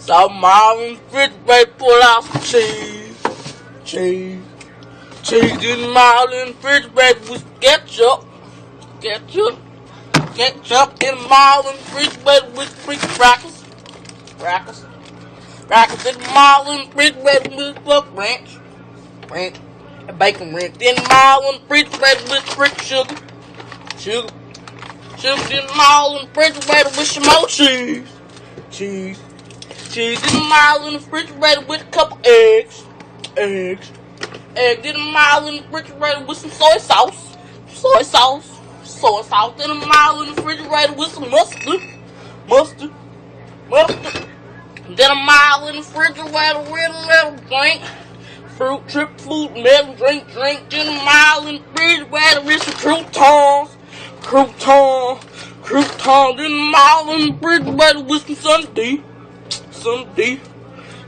So Marlon refrigerator pull out some cheese. Cheese in Marlon refrigerator with ketchup. Ketchup in Marlon refrigerator with freaking crackers in Marlon refrigerator with ranch, and bacon ranch. In Marlon refrigerator with freaking sugar in Marlon refrigerator with some more cheese in Marlon refrigerator with a couple eggs in Marlon refrigerator with some soy sauce in Marlon refrigerator with some mustard. Then a Marlon refrigerator with a little drink, fruit melon drink. Then a Marlon refrigerator with some croutons. Then a Marlon refrigerator with some Sunday,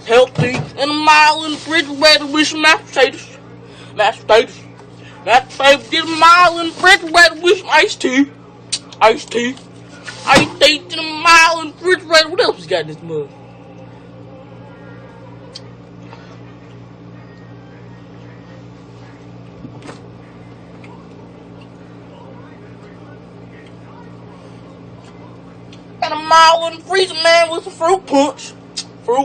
healthy. And a Marlon refrigerator with some mashed potatoes. Then a Marlon refrigerator with some iced tea. Then a Marlon refrigerator. What else we got in this mug? And a Marlon freezer man with some fruit punch. And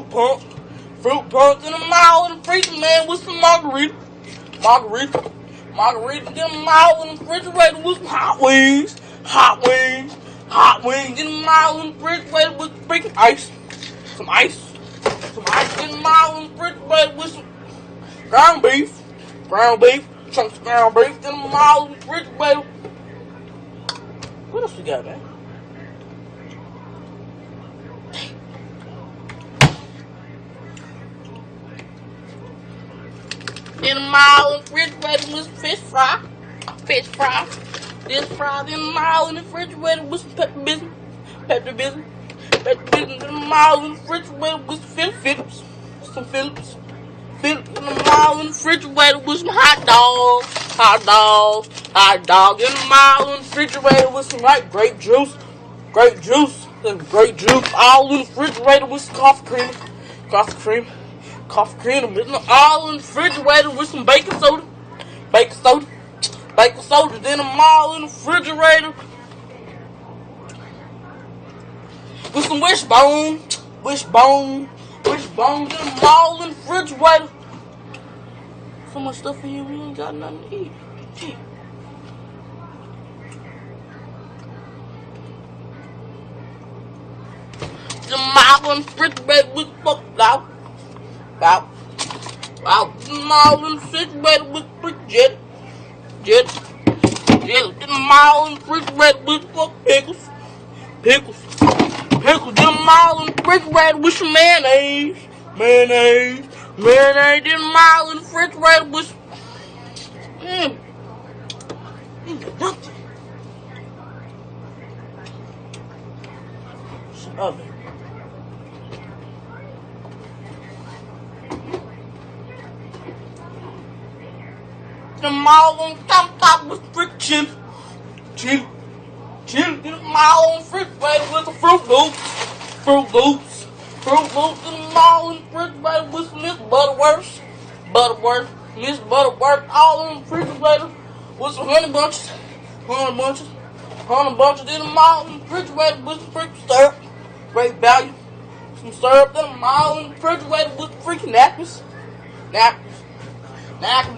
a Marlon freezer man with some margarita. Then a Marlon refrigerator with some hot wings. Then a Marlon refrigerator with freaking ice. Some ice. Then a Marlon refrigerator with some ground beef. Chunks of ground beef. Then a Marlon refrigerator. What else we got, man? Then a Marlon refrigerator with some fish fry. Then a Marlon refrigerator with some pepper biscuit. Then a Marlon refrigerator with some Phillips. Then a Marlon refrigerator with some hot dogs. Then a Marlon refrigerator with some grape juice. All in the refrigerator with some coffee cream. All in the refrigerator with some baking soda. Then a all in the refrigerator with some wishbone. Then a all in the refrigerator. So much stuff in here, we ain't got nothing to eat. Gee. The Marlon refrigerator with out. The Marlon refrigerator with jet. Then the Marlon refrigerator with pickles. Then the Marlon refrigerator with some mayonnaise. Then the Marlon refrigerator with nothing. Shut up. The Marlon top with friction. Chill. Then the Marlon refrigerator with the Fruit Loops. Then the Marlon refrigerator with some Miss Butterworth. All in the refrigerator with some honey bunches. Then the Marlon refrigerator with some freaking syrup. Great value. Some syrup. Then the Marlon refrigerator with freaking napkins. Then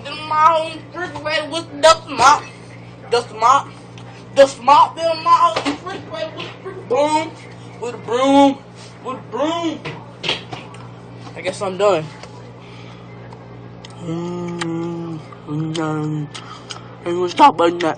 the Marlon refrigerator with dust mop. Then the Marlon refrigerator with freaking broom. With a broom. I guess I'm done. Let's stop on that.